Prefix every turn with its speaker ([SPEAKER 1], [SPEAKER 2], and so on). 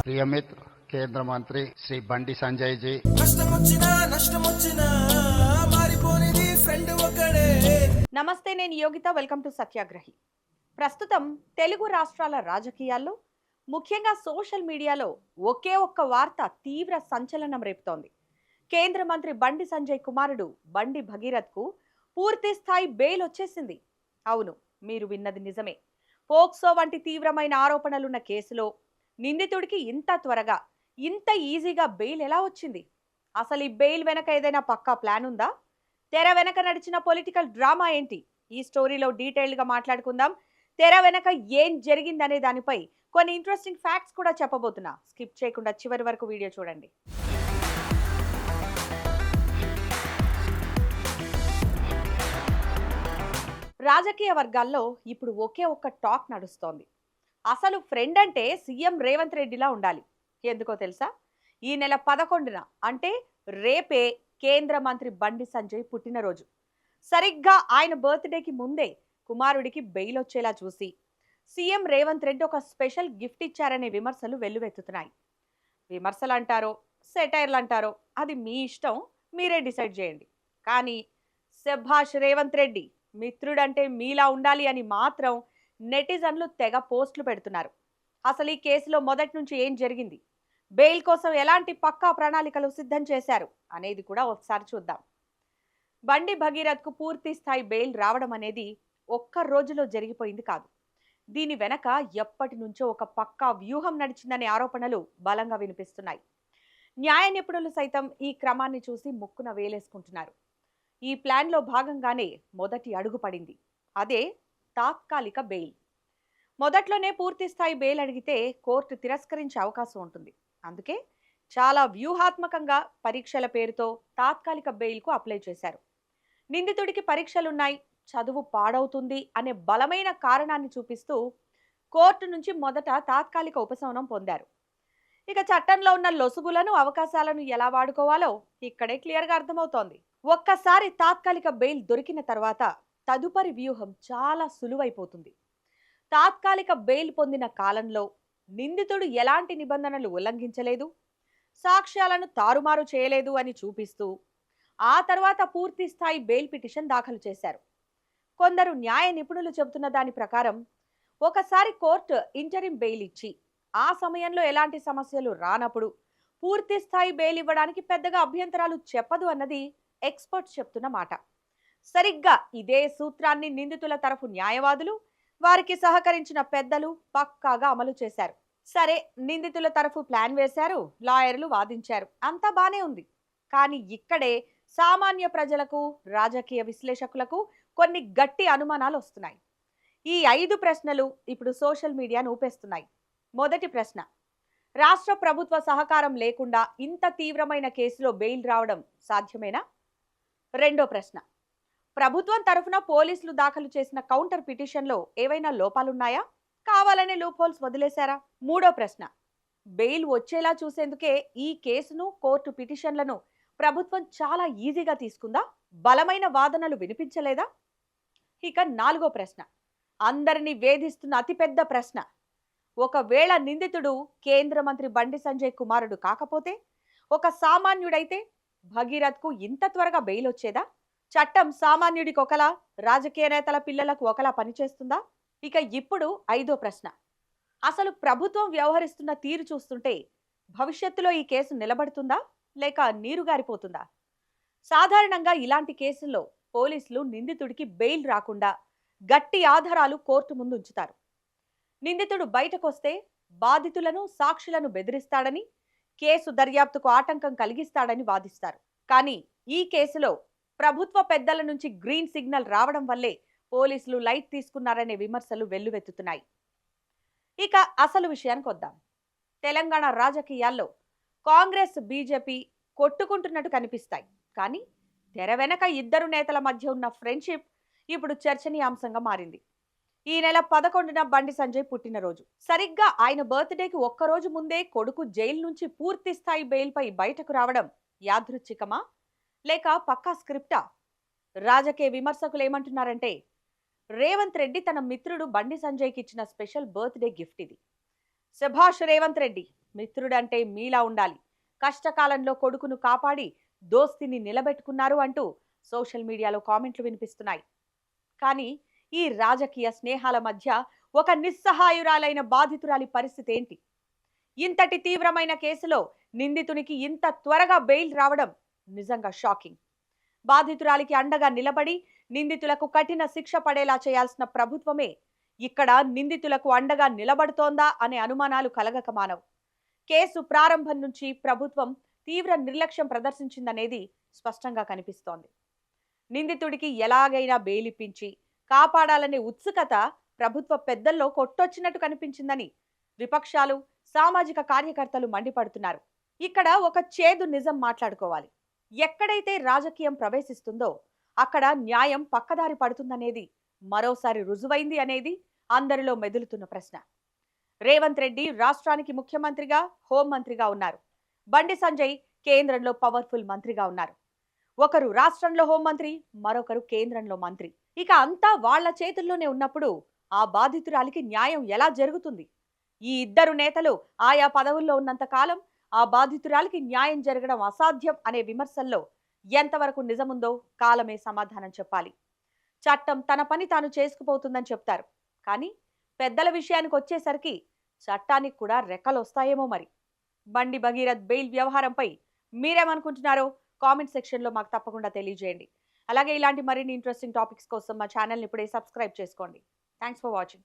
[SPEAKER 1] प्रिय मित्र केंद्र मंत्री श्री बंडी संजय जी
[SPEAKER 2] నమస్తే, నేను యోగిత. Welcome to సత్యాగ్రహి. ప్రస్తుతం తెలుగు రాష్ట్రాల రాజకీయాల్లో, ముఖ్యంగా సోషల్ మీడియాలో ఒకే ఒక్క వార్త తీవ్ర సంచలనం రేపుతోంది. కేంద్ర మంత్రి బండి సంజయ్ కుమారుడు బండి భగీరథ్కు పూర్తి స్థాయి బెయిల్ వచ్చేసింది. అవును, మీరు విన్నది నిజమే. పోక్సో వంటి తీవ్రమైన ఆరోపణలున్న కేసులో నిందితుడికి ఇంత త్వరగా, ఇంత ఈజీగా బెయిల్ ఎలా వచ్చింది? అసలు ఈ బెయిల్ వెనక ఏదైనా పక్కా ప్లాన్ ఉందా? తెర వెనక నడిచిన పొలిటికల్ డ్రామా ఏంటి? ఈ స్టోరీలో డీటెయిల్డ్గా మాట్లాడుకుందాం. తెర వెనక ఏం జరిగిందనే దానిపై కొన్ని ఇంట్రెస్టింగ్ ఫ్యాక్ట్స్ కూడా చెప్పబోతున్నా. స్కిప్ చేయకుండా చివరి వరకు వీడియో చూడండి. రాజకీయ వర్గాల్లో ఇప్పుడు ఒకే ఒక్క టాక్ నడుస్తోంది. అసలు ఫ్రెండ్ అంటే సీఎం రేవంత్ రెడ్డిలా ఉండాలి. ఎందుకో తెలుసా? ఈ నెల 11న అంటే రేపే కేంద్ర మంత్రి బండి సంజయ్ పుట్టినరోజు. సరిగ్గా ఆయన బర్త్డేకి ముందే కుమారుడికి బెయిల్ వచ్చేలా చూసి సీఎం రేవంత్ రెడ్డి ఒక స్పెషల్ గిఫ్ట్ ఇచ్చారనే విమర్శలు వెల్లువెత్తుతున్నాయి. విమర్శలు అంటారో సెటైర్లు అంటారో అది మీ ఇష్టం, మీరే డిసైడ్ చేయండి. కానీ శభాష్ రేవంత్ రెడ్డి, మిత్రుడంటే మీలా ఉండాలి అని మాత్రం నెటిజన్లు తెగ పోస్టులు పెడుతున్నారు. అసలు ఈ కేసులో మొదటి నుంచి ఏం జరిగింది, బెయిల్ కోసం ఎలాంటి పక్కా ప్రణాళికలు సిద్ధం చేశారు అనేది కూడా ఒకసారి చూద్దాం. బండి భగీరథ్కు పూర్తి స్థాయి బెయిల్ రావడం అనేది ఒక్క రోజులో జరిగిపోయింది కాదు. దీని వెనక ఎప్పటి నుంచో ఒక పక్కా వ్యూహం నడిచిందనే ఆరోపణలు బలంగా వినిపిస్తున్నాయి. న్యాయ నిపుణులు సైతం ఈ క్రమాన్ని చూసి ముక్కున వేలేసుకుంటున్నారు. ఈ ప్లాన్లో భాగంగానే మొదటి అడుగు పడింది. అదే తాత్కాలిక బెయిల్. మొదట్లోనే పూర్తి స్థాయి బెయిల్ అడిగితే కోర్టు తిరస్కరించే అవకాశం ఉంటుంది. అందుకే చాలా వ్యూహాత్మకంగా పరీక్షల పేరుతో తాత్కాలిక బెయిల్కు అప్లై చేశారు. నిందితుడికి పరీక్షలున్నాయి, చదువు పాడవుతుంది అనే బలమైన కారణాన్ని చూపిస్తూ కోర్టు నుంచి మొదట తాత్కాలిక ఉపశమనం పొందారు. ఇక చట్టంలో ఉన్న లొసుగులను, అవకాశాలను ఎలా వాడుకోవాలో ఇక్కడే క్లియర్గా అర్థమవుతోంది. ఒక్కసారి తాత్కాలిక బెయిల్ దొరికిన తర్వాత తదుపరి వ్యూహం చాలా సులువైపోతుంది. తాత్కాలిక బెయిల్ పొందిన కాలంలో నిందితుడు ఎలాంటి నిబంధనలు ఉల్లంఘించలేదు, సాక్ష్యాలను తారుమారు చేయలేదు అని చూపిస్తూ ఆ తర్వాత పూర్తి స్థాయి బెయిల్ పిటిషన్ దాఖలు చేశారు. కొందరు న్యాయ నిపుణులు చెబుతున్న దాని ప్రకారం ఒకసారి కోర్టు ఇంటరిం బెయిల్ ఇచ్చి ఆ సమయంలో ఎలాంటి సమస్యలు రానప్పుడు పూర్తి స్థాయి బెయిల్ ఇవ్వడానికి పెద్దగా అభ్యంతరాలు చెప్పదు అన్నది ఎక్స్పర్ట్స్ చెప్తున్న మాట. సరిగ్గా ఇదే సూత్రాన్ని నిందితుల తరఫు న్యాయవాదులు, వారికి సహకరించిన పెద్దలు పక్కాగా అమలు చేశారు. సరే, నిందితుల తరఫు ప్లాన్ వేశారు, లాయర్లు వాదించారు, అంతా బానే ఉంది. కానీ ఇక్కడే సామాన్య ప్రజలకు, రాజకీయ విశ్లేషకులకు కొన్ని గట్టి అనుమానాలు వస్తున్నాయి. ఈ 5 ప్రశ్నలు ఇప్పుడు సోషల్ మీడియాను ఊపేస్తున్నాయి. మొదటి ప్రశ్న, రాష్ట్ర ప్రభుత్వ సహకారం లేకుండా ఇంత తీవ్రమైన కేసులో బెయిల్ రావడం సాధ్యమేనా? రెండో ప్రశ్న, ప్రభుత్వం తరఫున పోలీసులు దాఖలు చేసిన కౌంటర్ పిటిషన్లో ఏవైనా లోపాలున్నాయా? కావాలనే లూప్ హోల్స్ వదిలేశారా? మూడో ప్రశ్న, బెయిల్ వచ్చేలా చూసేందుకే ఈ కేసును, కోర్టు పిటిషన్లను ప్రభుత్వం చాలా ఈజీగా తీసుకుందా? బలమైన వాదనలు వినిపించలేదా? ఇక నాలుగో ప్రశ్న, అందరినీ వేధిస్తున్న అతిపెద్ద ప్రశ్న, ఒకవేళ నిందితుడు కేంద్ర మంత్రి బండి సంజయ్ కుమారుడు కాకపోతే, ఒక సామాన్యుడైతే భగీరథ్కు ఇంత త్వరగా బెయిల్ వచ్చేదా? చట్టం సామాన్యుడికి ఒకలా, రాజకీయ నేతల పిల్లలకు ఒకలా పనిచేస్తుందా? ఇక ఇప్పుడు 5వ ప్రశ్న, అసలు ప్రభుత్వం వ్యవహరిస్తున్న తీరు చూస్తుంటే భవిష్యత్తులో ఈ కేసు నిలబడుతుందా లేక నీరుగారిపోతుందా? సాధారణంగా ఇలాంటి కేసుల్లో పోలీసులు నిందితుడికి బెయిల్ రాకుండా గట్టి ఆధారాలు కోర్టు ముందు ఉంచుతారు. నిందితుడు బయటకొస్తే బాధితులను, సాక్షులను బెదిరిస్తాడని, కేసు దర్యాప్తుకు ఆటంకం కలిగిస్తాడని వాదిస్తారు. కానీ ఈ కేసులో ప్రభుత్వ పెద్దల నుంచి గ్రీన్ సిగ్నల్ రావడం వల్లే పోలీసులు లైట్ తీసుకున్నారనే విమర్శలు వెల్లువెత్తుతున్నాయి. ఇక అసలు విషయానికి వద్దాం. తెలంగాణ రాజకీయాల్లో కాంగ్రెస్, బీజేపీ కొట్టుకుంటున్నట్టు కనిపిస్తాయి. కానీ తెర వెనక ఇద్దరు నేతల మధ్య ఉన్న ఫ్రెండ్షిప్ ఇప్పుడు చర్చనీయాంశంగా మారింది. ఈ నెల 11న బండి సంజయ్ పుట్టినరోజు. సరిగ్గా ఆయన బర్త్డేకి ఒక్కరోజు ముందే కొడుకు జైలు నుంచి పూర్తి స్థాయి బెయిల్పై బయటకు రావడం యాదృచ్ఛికమా లేక పక్కా స్క్రిప్టా? రాజకీయ విమర్శకులు ఏమంటున్నారంటే, రేవంత్ రెడ్డి తన మిత్రుడు బండి సంజయ్కి ఇచ్చిన స్పెషల్ బర్త్డే గిఫ్ట్ ఇది. శభాష్ రేవంత్ రెడ్డి, మిత్రుడంటే మీలా ఉండాలి, కష్టకాలంలో కొడుకును కాపాడి దోస్తిని నిలబెట్టుకున్నారు అంటూ సోషల్ మీడియాలో కామెంట్లు వినిపిస్తున్నాయి. కానీ ఈ రాజకీయ స్నేహాల మధ్య ఒక నిస్సహాయురాలైన బాధితురాలి పరిస్థితి ఏంటి? ఇంతటి తీవ్రమైన కేసులో నిందితునికి ఇంత త్వరగా బెయిల్ రావడం నిజంగా షాకింగ్. బాధితురాలికి అండగా నిలబడి నిందితులకు కఠిన శిక్ష పడేలా చేయాల్సిన ప్రభుత్వమే ఇక్కడ నిందితులకు అండగా నిలబడుతోందా అనే అనుమానాలు కలగక మానవు. కేసు ప్రారంభం నుంచి ప్రభుత్వం తీవ్ర నిర్లక్ష్యం ప్రదర్శించిందనేది స్పష్టంగా కనిపిస్తోంది. నిందితుడికి ఎలాగైనా బెయిల్ ఇప్పించి కాపాడాలనే ఉత్సుకత ప్రభుత్వ పెద్దల్లో కొట్టొచ్చినట్టు కనిపించిందని విపక్షాలు, సామాజిక కార్యకర్తలు మండిపడుతున్నారు. ఇక్కడ ఒక చేదు నిజం మాట్లాడుకోవాలి. ఎక్కడైతే రాజకీయం ప్రవేశిస్తుందో అక్కడ న్యాయం పక్కదారి పడుతుందనేది మరోసారి రుజువైంది అనేది అందరిలో మెదులుతున్న ప్రశ్న. రేవంత్ రెడ్డి రాష్ట్రానికి ముఖ్యమంత్రిగా, హోంమంత్రిగా ఉన్నారు. బండి సంజయ్ కేంద్రంలో పవర్ఫుల్ మంత్రిగా ఉన్నారు. ఒకరు రాష్ట్రంలో హోంమంత్రి, మరొకరు కేంద్రంలో మంత్రి. ఇక అంతా వాళ్ల చేతుల్లోనే ఉన్నప్పుడు ఆ బాధితురాలికి న్యాయం ఎలా జరుగుతుంది? ఈ ఇద్దరు నేతలు ఆయా పదవుల్లో ఉన్నంత కాలం ఆ బాధితురాలికి న్యాయం జరగడం అసాధ్యం అనే విమర్శల్లో ఎంతవరకు నిజముందో కాలమే సమాధానం చెప్పాలి. చట్టం తన పని తాను చేసుకుపోతుందని చెప్తారు, కానీ పెద్దల విషయానికి వచ్చేసరికి చట్టానికి కూడా రెక్కలొస్తాయేమో మరి. బండి భగీరథ్ బెయిల్ వ్యవహారంపై మీరేమనుకుంటున్నారో కామెంట్ సెక్షన్లో మాకు తప్పకుండా తెలియజేయండి. అలాగే ఇలాంటి మరిన్ని ఇంట్రెస్టింగ్ టాపిక్స్ కోసం మా ఛానల్ని ఇప్పుడే సబ్స్క్రైబ్ చేసుకోండి. Thanks for watching.